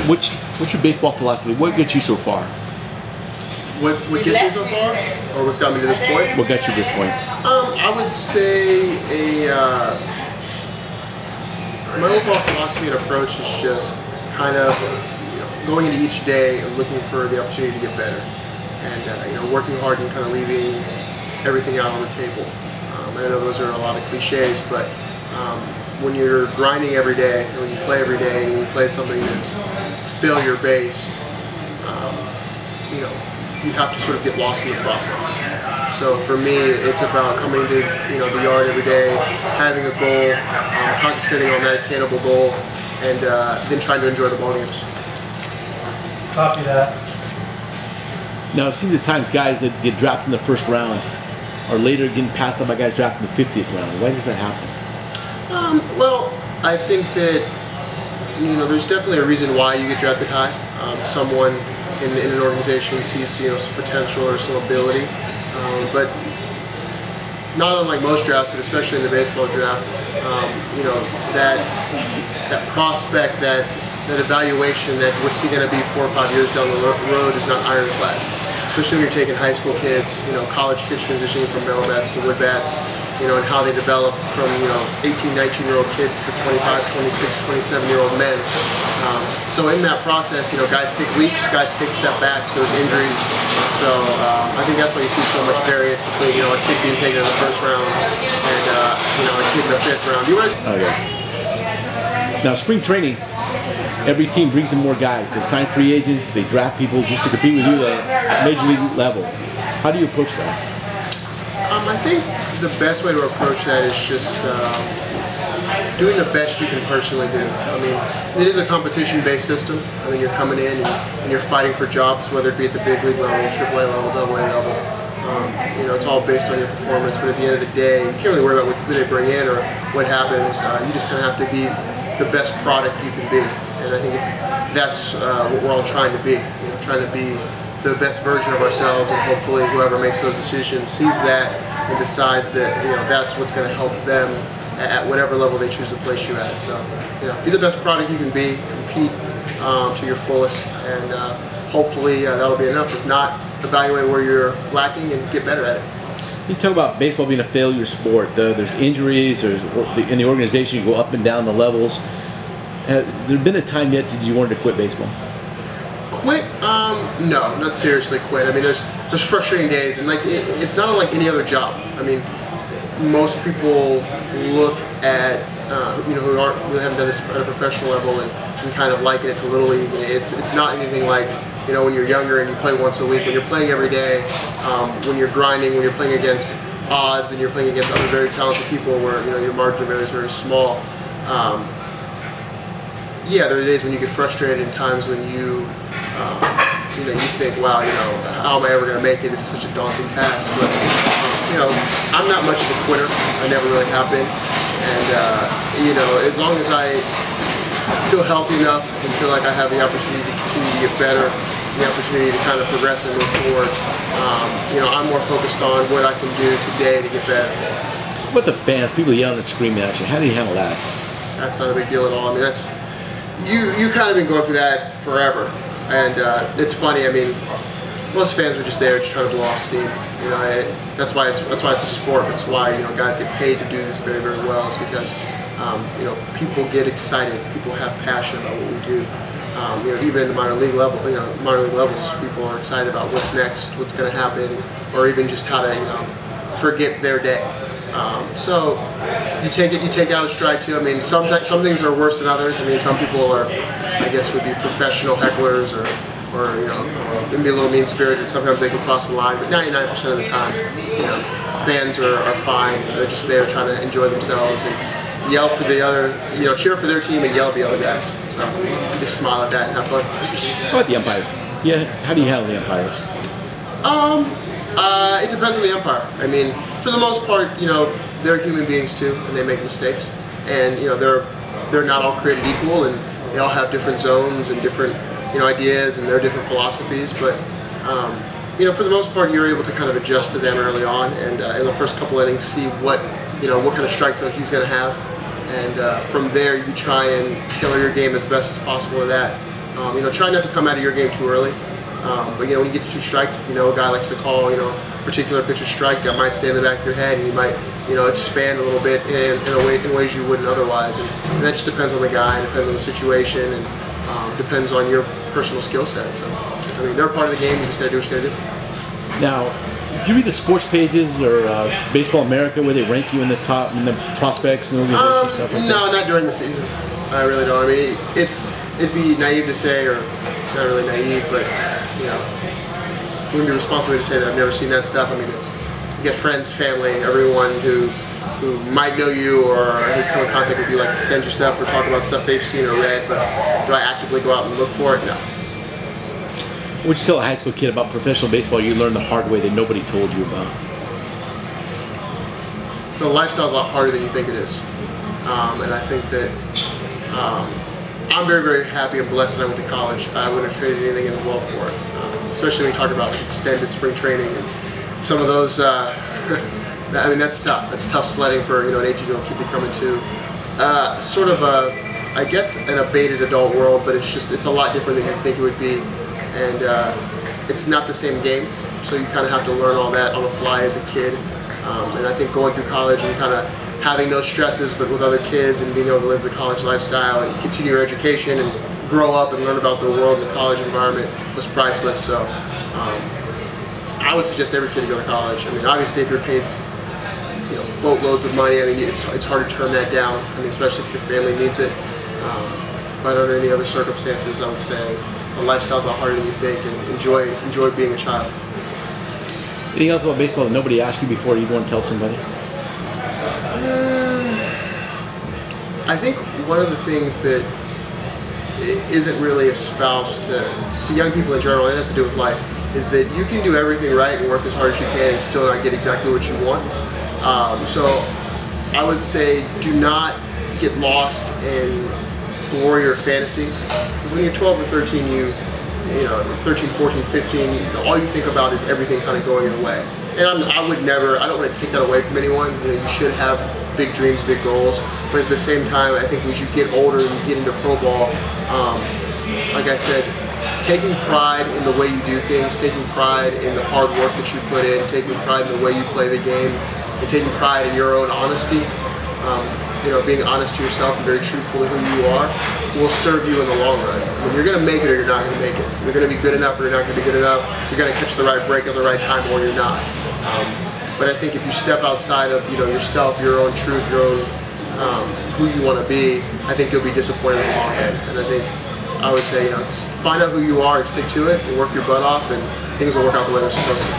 What's your baseball philosophy? What gets you so far? What gets me so far, or what's got me to this point? What got you to this point? I would say my overall philosophy and approach is just kind of going into each day and looking for the opportunity to get better, and working hard and kind of leaving everything out on the table. I know those are a lot of cliches, but when you're grinding every day, and when you play every day, and you play something that's failure-based, you have to sort of get lost in the process. So for me, it's about coming to the yard every day, having a goal, concentrating on that attainable goal, and then trying to enjoy the ball games. Copy that. Now it seems at times guys that get drafted in the first round are later getting passed up by guys drafted in the 50th round. Why does that happen? Well, I think that there's definitely a reason why you get drafted high. Someone in an organization sees some potential or some ability, but not unlike most drafts, but especially in the baseball draft, that prospect, that evaluation that we're going to be 4 or 5 years down the road is not ironclad. Especially when you're taking high school kids, college kids transitioning from metal bats to wood bats, and how they develop from 18, 19-year-old kids to 25, 26, 27-year-old men. So in that process, guys take leaps, guys take step backs, there's injuries. So I think that's why you see so much variance between a kid being taken in the first round and a kid in the 5th round. Okay. Now spring training, every team brings in more guys. They sign free agents, they draft people just to compete with you at major league level. How do you approach that? I think the best way to approach that is just doing the best you can personally do. I mean, it is a competition-based system. I mean, you're coming in and you're fighting for jobs, whether it be at the big league level, AAA level, AA level. It's all based on your performance, but at the end of the day, you can't really worry about who they bring in or what happens. You just kind of have to be the best product you can be. And I think that's what we're all trying to be. Trying to be the best version of ourselves, and hopefully whoever makes those decisions sees that and decides that that's what's going to help them at whatever level they choose to place you at. So be the best product you can be, compete to your fullest, and hopefully that'll be enough. If not, evaluate where you're lacking and get better at it. You talk about baseball being a failure sport. There's injuries, in the organization you go up and down the levels. Has there been a time yet did you want to quit baseball? Quit? No, not seriously quit. I mean, there's frustrating days, and it's not unlike any other job. I mean, most people look at who haven't done this at a professional level and kind of liken it to Little League. It's not anything like when you're younger and you play once a week. When you're playing every day, when you're grinding, when you're playing against odds and you're playing against other very talented people where your margin of error is very small. Yeah, there are days when you get frustrated and times when you think, wow, how am I ever going to make it? This is such a daunting task. But, I'm not much of a quitter. I never really have been. And, as long as I feel healthy enough and feel like I have the opportunity to continue to get better, the opportunity to kind of progress and move forward, I'm more focused on what I can do today to get better. What about the fans, people yelling and screaming at you? How do you handle that? That's not a big deal at all. I mean, that's you kind of been going through that forever, and it's funny. I mean, most fans are just there just trying to blow off steam. That's why it's a sport. That's why guys get paid to do this very, very well. It's because people get excited. People have passion about what we do. Even in the minor league level, minor league levels, people are excited about what's next, what's going to happen, or even just how to forget their day. So you take out a stride too. I mean, some things are worse than others. I mean, some people are, I guess, would be professional hecklers or can be a little mean-spirited. Sometimes they can cross the line, but 99% of the time, fans are fine. They're just there trying to enjoy themselves and yell for the other, cheer for their team and yell at the other guys. So you just smile at that and have fun. How about the umpires? Yeah, how do you handle the umpires? It depends on the umpire. I mean, for the most part, they're human beings too, and they make mistakes. And they're not all created equal, and they all have different zones and different ideas and their different philosophies. But for the most part, you're able to kind of adjust to them early on, and in the first couple innings, see what kind of strike zone he's going to have, and from there you try and tailor your game as best as possible to that. Try not to come out of your game too early. But when you get to 2 strikes, if a guy likes to call, a particular pitcher strike, that might stay in the back of your head, and you might, expand a little bit in ways you wouldn't otherwise. And that just depends on the guy, and depends on the situation, and depends on your personal skill set. So, they're part of the game. You just gotta do what you gotta do. Now, do you read the sports pages or Baseball America where they rank you in the top and the prospects and organization stuff like that? No, not during the season. I really don't. It'd be naive to say, or not really naive, but it wouldn't be responsible to say that I've never seen that stuff. You get friends, family, everyone who might know you or has come in contact with you likes to send you stuff or talk about stuff they've seen or read, but do I actively go out and look for it? No. What would you tell a high school kid about professional baseball you learned the hard way that nobody told you about? The lifestyle's a lot harder than you think it is. And I think that I'm very, very happy and blessed that I went to college. I wouldn't have traded anything in the world for it. Especially when you talk about extended spring training and some of those, that's tough. That's tough sledding for an 18-year-old kid to come into sort of I guess an abated adult world, but it's a lot different than you think it would be. And it's not the same game, so you kind of have to learn all that on the fly as a kid. And I think going through college and kind of having those stresses, but with other kids, and being able to live the college lifestyle and continue your education and grow up and learn about the world and the college environment was priceless. So I would suggest every kid to go to college. Obviously, if you're paid boatloads of money, it's hard to turn that down. Especially if your family needs it. But under any other circumstances, I would say the lifestyle's a lot harder than you think, and enjoy being a child. Anything else about baseball that nobody asked you before you'd want to tell somebody? I think one of the things that isn't really espoused to young people in general, and it has to do with life, is that you can do everything right and work as hard as you can and still not get exactly what you want. So I would say do not get lost in glory or fantasy, because when you're 12 or 13, 13, 14, 15, all you think about is everything kind of going your way. And I don't want to take that away from anyone. You should have big dreams, big goals, but at the same time, I think as you get older and you get into pro ball, like I said, taking pride in the way you do things, taking pride in the hard work that you put in, taking pride in the way you play the game, and taking pride in your own honesty, being honest to yourself and very truthful to who you are, will serve you in the long run. You're going to make it or you're not going to make it. You're going to be good enough or you're not going to be good enough. You're going to catch the right break at the right time or you're not. But I think if you step outside of yourself, your own truth, your own who you want to be, I think you'll be disappointed in the long end. And I think I would say, find out who you are and stick to it and work your butt off, and things will work out the way they're supposed to.